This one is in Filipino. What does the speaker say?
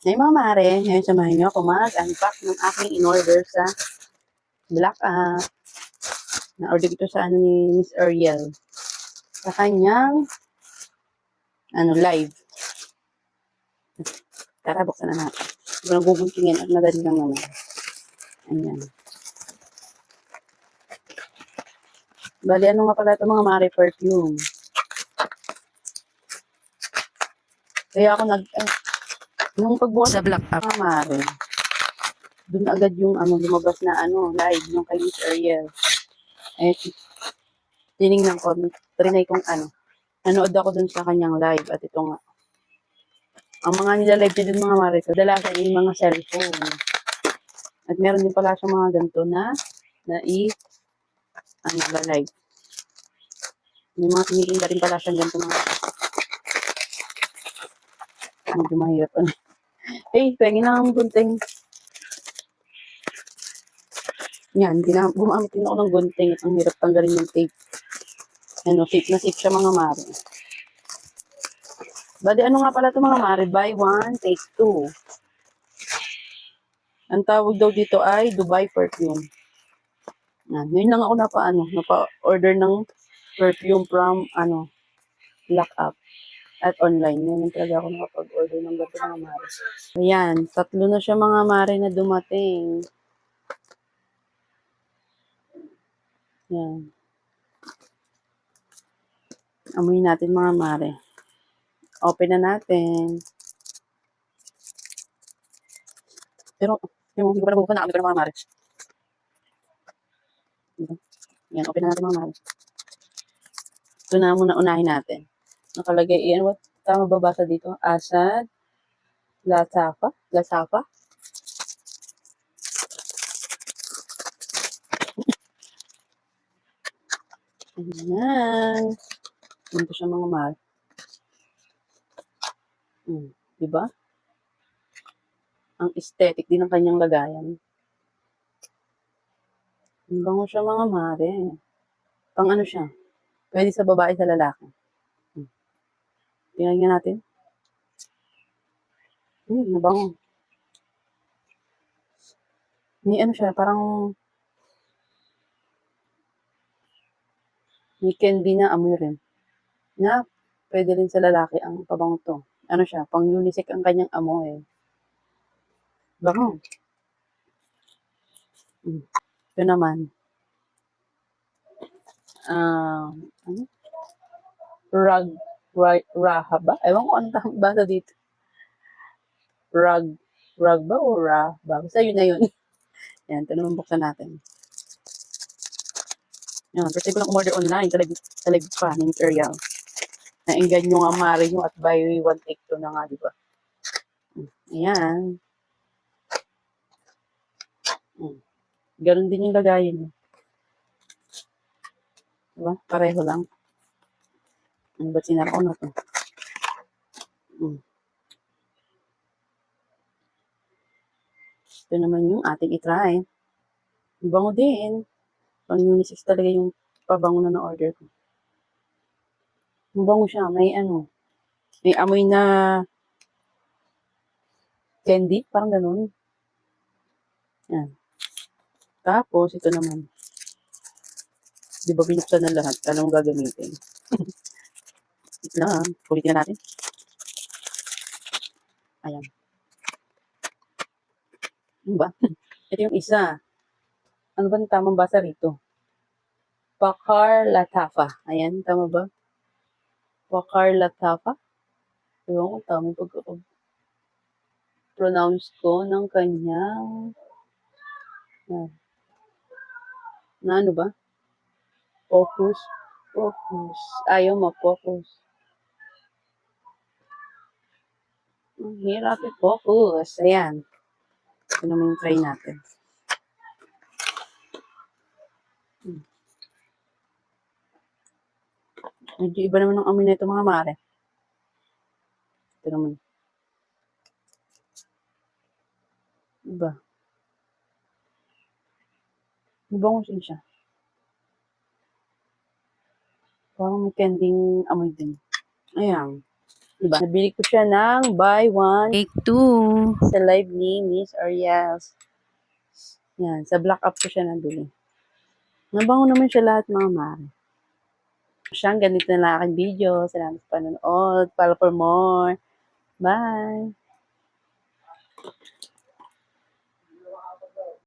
Hey mga mare, ngayon samahan niyo ako mag-unpack ng aking in-order sa Black App. Na-order ito sa ni Miss Ariel. Sa kanyang live. Tara, buksan na natin. Ito na guguntingin at madali lang naman. Ayan. Bali, ano nga pala ito mga mare, perfume. Kaya ako nung pagbukas sa Black App, mga mare, dun agad yung lumabas na live yung kay Miss Ariel. Eh, tinignan ko, trinay kong nanood ako dun sa kanyang live at ito nga. Ang mga nilalive niya dun mga mare ko, dala sa yung mga cellphone. At meron din pala siya mga ganito na live. May mga tinitinda rin pala siya ganito mga medyo mahirap. Pwede na ang gunting. Yan, gumamit din ako ng gunting at ang hirap tanggalin yung tape. Safe na safe siya mga mare. Bali, nga pala ito mga mare? Buy one, take two. Ang tawag daw dito ay Dubai perfume. Yan, yun lang ako napa-order ng perfume from Black App at online. Ngayon talaga ako nakapag-order ng gato mga mare. Ayan, 3 na siya mga mare na dumating. Yan. Amoy natin mga mare. Open na natin. Pero, hindi ko pa nabubuksan, nakami ko na mga mare. Yan, open na natin mga mare. Ito na muna unahin natin. Nakalagay, tama babasa dito? Asad, Lasafa. Ayan. Ito siya mga mare. Diba? Ang aesthetic din ng kanyang lagayan. Ang bango siya mga mare. Pang siya? Pwede sa babae, sa lalaki. Tingnan nga natin. Nabango. May siya, parang may candy na amoy rin. Na pwede rin sa lalaki ang pabango to. Siya, pang unisex ang kanyang amoy. Bango. Ito naman. Raha ba? Ewan ko ano tamang basa dito. Rag ba o ra ba? Basta yun na yun. Yan, ito naman buksan natin. Yan, kasi ko lang umorder online. Talag pa, ng Ariel. Na-engage nyo nga mare nyo at buy one take two na nga, di ba? Ayan. Ganun din yung lagayin. Diba? Pareho lang. Ano ba sinara ko na to? Ito naman yung ating itry. Bango din. Pang unisex talaga yung pabango na na-order ko. Bango siya. May may amoy na candy. Parang ganun. Yan. Tapos, ito naman. Di ba binuksan na lahat? Alam mo gagamitin. Ito na. Kulitin na natin. Ayan. Ano ba? Ito yung isa. Ano ba ang tamang basa rito? Pakar Latafa. Ayan, tama ba? Pakar Latafa? Ewan ko, tamang pag-pronounce ko ng kanyang na ano ba? Focus. Ayaw ma-focus. Ang hirap i-focus. Ayan. Ito naman yung try natin. Medyo iba naman ang amoy na ito mga mare. Ito naman. Iba. Bango siya. Parang may kending amoy din. Ayan. Diba? Nabili ko siya ng buy one, take two sa live ni Miss Ariels. Yan, sa Black Up ko siya nabili. Nabango naman siya lahat mga mare. Siyang ganito na lang aking video. Salamat sa panonood. Follow for more. Bye!